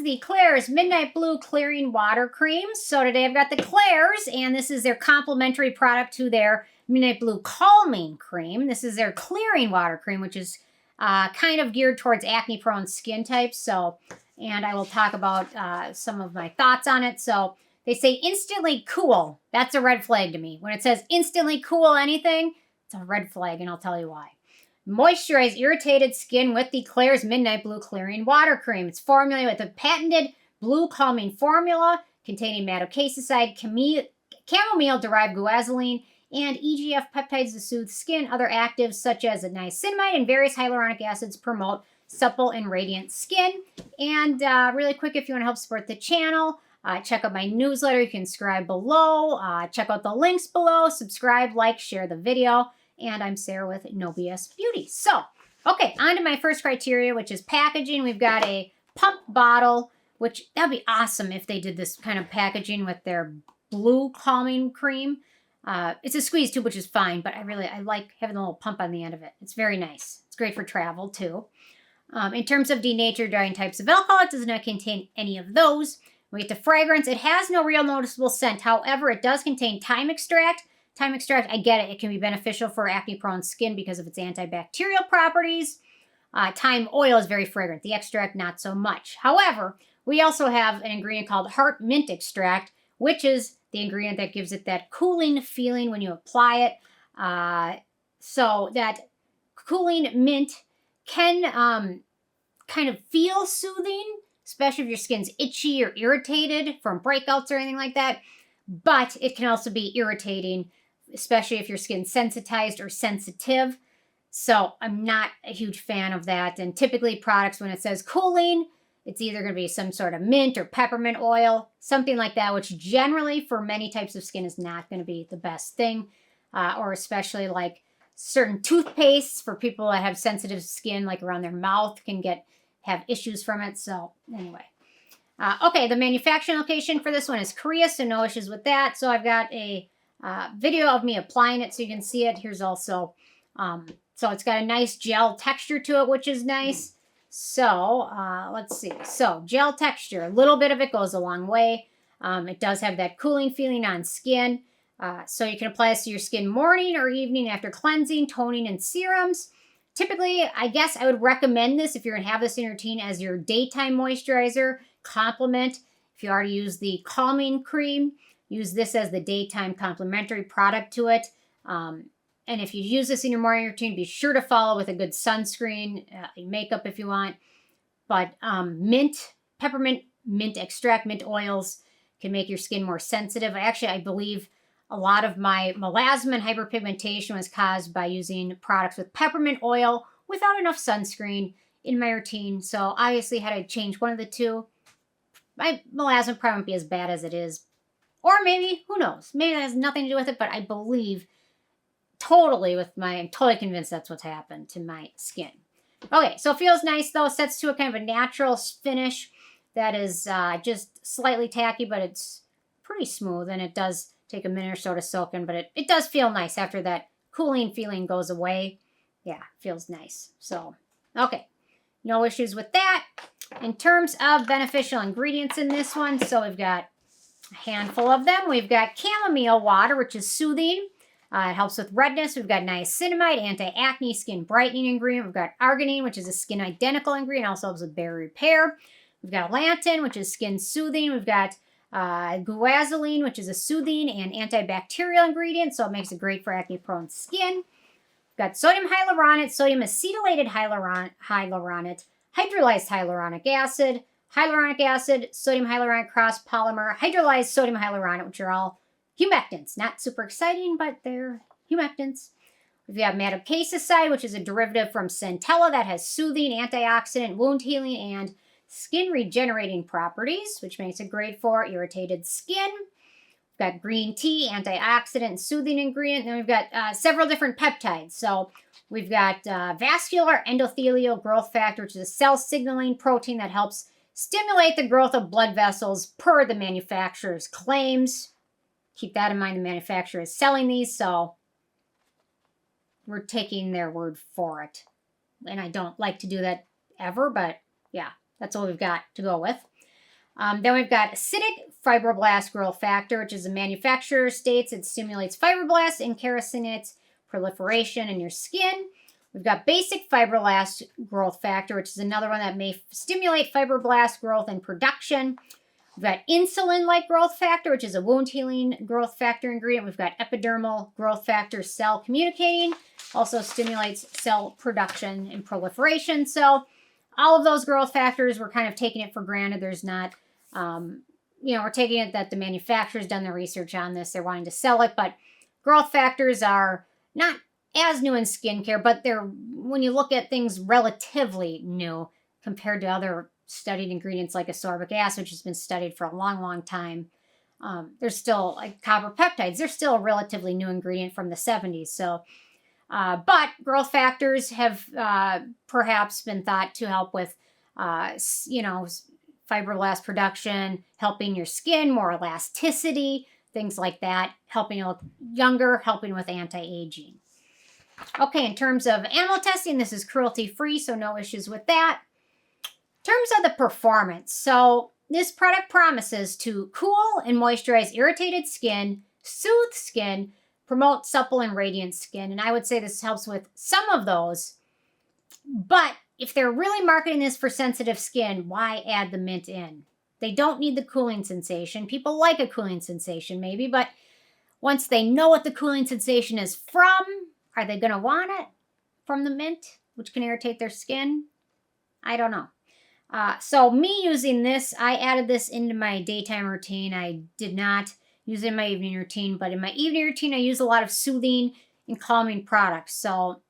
is the Klairs Midnight Blue Clearing Water Cream. So today I've got the Klairs, and this is their complementary product to their Midnight Blue Calming Cream. This is their Clearing Water Cream, which is kind of geared towards acne-prone skin types. So, and I will talk about some of my thoughts on it. So they say instantly cool. That's a red flag to me. When it says instantly cool anything, it's a red flag, and I'll tell you why. Moisturize irritated skin with the Klairs Midnight Blue Clearing Water Cream. It's formulated with a patented blue calming formula containing Madecassoside, chamomile-derived Guaiazulene, and EGF peptides to soothe skin. Other actives such as niacinamide and various hyaluronic acids promote supple and radiant skin. And really quick, if you want to help support the channel, check out my newsletter. You can subscribe below. Check out the links below. Subscribe, like, share the video. And I'm Sarah with Nobilis Beauty. So, okay, on to my first criteria, which is packaging. We've got a pump bottle, which that would be awesome if they did this kind of packaging with their blue calming cream. It's a squeeze tube, which is fine, but I like having the little pump on the end of it. It's very nice. It's great for travel, too. In terms of denatured drying types of alcohol, it does not contain any of those. We get to fragrance. It has no real noticeable scent. However, it does contain thyme extract. Thyme extract, I get it. It can be beneficial for acne-prone skin because of its antibacterial properties. Thyme oil is very fragrant. The extract, not so much. However, we also have an ingredient called heart mint extract, which is the ingredient that gives it that cooling feeling when you apply it. So that cooling mint can kind of feel soothing, especially if your skin's itchy or irritated from breakouts or anything like that. But it can also be irritating, especially if your skin's sensitized or sensitive. So I'm not a huge fan of that. And typically products, when it says cooling, it's either going to be some sort of mint or peppermint oil, something like that, which generally for many types of skin is not going to be the best thing. Or especially like certain toothpastes for people that have sensitive skin, like around their mouth, can have issues from it. So anyway. Okay, the manufacturing location for this one is Korea, so no issues with that. So I've got a video of me applying it so you can see it. Here's also, so it's got a nice gel texture to it, which is nice. So let's see. So gel texture, a little bit of it goes a long way. It does have that cooling feeling on skin. So you can apply this to your skin morning or evening after cleansing, toning, and serums. Typically, I guess I would recommend this if you're going to have this in your routine as your daytime moisturizer. Complement. If you already use the calming cream, use this as the daytime complementary product to it. And if you use this in your morning routine, be sure to follow with a good sunscreen, makeup if you want. But mint, peppermint, mint extract, mint oils can make your skin more sensitive. I believe a lot of my melasma and hyperpigmentation was caused by using products with peppermint oil without enough sunscreen in my routine. So obviously had I change one of the two, my melasma probably won't be as bad as it is. Or maybe, who knows? Maybe that has nothing to do with it, but I believe I'm totally convinced that's what's happened to my skin. Okay, so it feels nice though. Sets to a kind of a natural finish that is just slightly tacky, but it's pretty smooth, and it does take a minute or so to soak in, but it does feel nice after that cooling feeling goes away. Yeah, feels nice. So, okay, no issues with that. In terms of beneficial ingredients in this one, so we've got a handful of them. We've got chamomile water, which is soothing. It helps with redness. We've got niacinamide, anti-acne, skin brightening ingredient. We've got arginine, which is a skin identical ingredient, also helps with barrier repair. We've got Allantoin, which is skin soothing. We've got Guaiazulene, which is a soothing and antibacterial ingredient, so it makes it great for acne-prone skin. We've got sodium hyaluronate, sodium acetylated hyaluronate, hydrolyzed hyaluronic acid, sodium hyaluronate cross polymer, hydrolyzed sodium hyaluronate, which are all humectants. Not super exciting, but they're humectants. We've got Madecassoside, which is a derivative from centella that has soothing, antioxidant, wound healing, and skin regenerating properties, which makes it great for irritated skin. We've got green tea, antioxidant, and soothing ingredient. Then we've got several different peptides. So we've got vascular endothelial growth factor, which is a cell signaling protein that helps stimulate the growth of blood vessels per the manufacturer's claims. Keep that in mind, the manufacturer is selling these, so we're taking their word for it. And I don't like to do that ever, but yeah, that's all we've got to go with. Then we've got acidic fibroblast growth factor, which is a manufacturer states it stimulates fibroblasts and carcinoid proliferation in your skin. We've got basic fibroblast growth factor, which is another one that may stimulate fibroblast growth and production. We've got insulin-like growth factor, which is a wound healing growth factor ingredient. We've got epidermal growth factor, cell communicating, also stimulates cell production and proliferation. So all of those growth factors, we're kind of taking it for granted. There's not, we're taking it that the manufacturer's done the research on this. They're wanting to sell it, but growth factors are not as new in skincare, but they're, when you look at things, relatively new compared to other studied ingredients like ascorbic acid, which has been studied for a long, long time. There's still, like copper peptides, they're still a relatively new ingredient from the 70s. So, but growth factors have perhaps been thought to help with, fibroblast production, helping your skin, more elasticity, things like that, helping you look younger, helping with anti-aging. Okay, in terms of animal testing, this is cruelty-free, so no issues with that. In terms of the performance, so this product promises to cool and moisturize irritated skin, soothe skin, promote supple and radiant skin. And I would say this helps with some of those. But if they're really marketing this for sensitive skin, why add the mint in? They don't need the cooling sensation. People like a cooling sensation maybe, but once they know what the cooling sensation is from, are they going to want it from the mint, which can irritate their skin? I don't know. So me using this, I added this into my daytime routine. I did not use it in my evening routine, but in my evening routine, I use a lot of soothing and calming products. So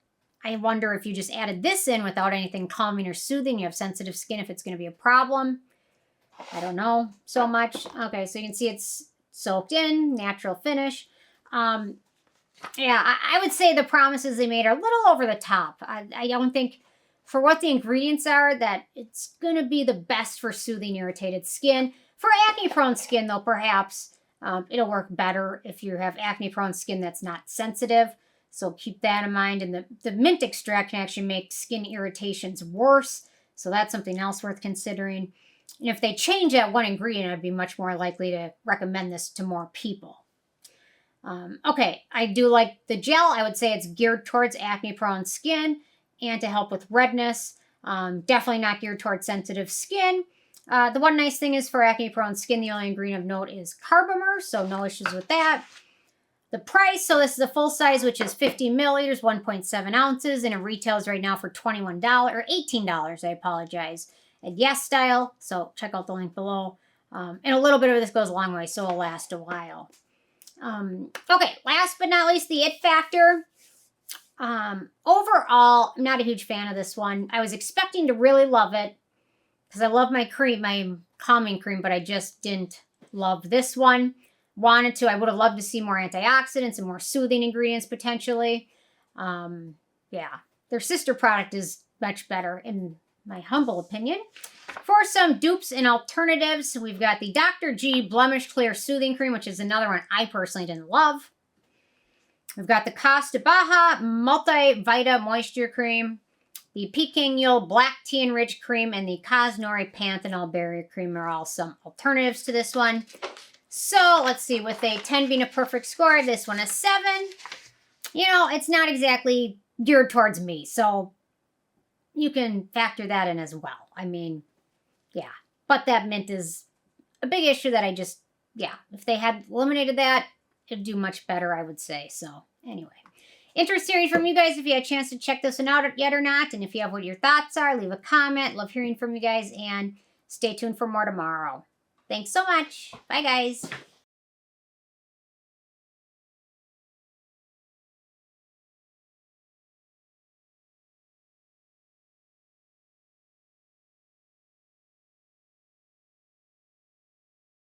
I wonder if you just added this in without anything calming or soothing, you have sensitive skin, if it's going to be a problem. I don't know so much. Okay, so you can see it's soaked in, natural finish. Yeah, I would say the promises they made are a little over the top. I don't think, for what the ingredients are, that it's going to be the best for soothing irritated skin. For acne-prone skin, though, perhaps it'll work better if you have acne-prone skin that's not sensitive. So keep that in mind. And the mint extract can actually make skin irritations worse. So that's something else worth considering. And if they change that one ingredient, I'd be much more likely to recommend this to more people. Okay, I do like the gel. I would say it's geared towards acne-prone skin and to help with redness. Definitely not geared towards sensitive skin. The one nice thing is for acne-prone skin, the only ingredient of note is Carbomer, so no issues with that. The price, so this is a full size, which is 50 milliliters, 1.7 ounces, and it retails right now for $21, or $18, I apologize, at Yes Style, so check out the link below. And a little bit of this goes a long way, so it'll last a while. Okay, last but not least, the it factor. Overall, I'm not a huge fan of this one. I was expecting to really love it because I love my cream, my calming cream, but I just didn't love this one. Wanted to, I would have loved to see more antioxidants and more soothing ingredients potentially. Yeah, their sister product is much better in my humble opinion. For some dupes and alternatives, we've got the Dr. G Blemish Clear Soothing Cream, which is another one I personally didn't love. We've got the Costa Baja Multi-Vita Moisture Cream, the Peking Yule Black Tea Enriched Cream, and the Cosnori Panthenol Barrier Cream are all some alternatives to this one. So let's see, with a 10 being a perfect score, this one is 7. You know, it's not exactly geared towards me, so you can factor that in as well. I mean, yeah, but that mint is a big issue that I just, yeah, if they had eliminated that, it'd do much better, I would say. So anyway, interested hearing from you guys if you had a chance to check this one out yet or not. And if you have what your thoughts are, leave a comment. Love hearing from you guys, and stay tuned for more tomorrow. Thanks so much. Bye, guys.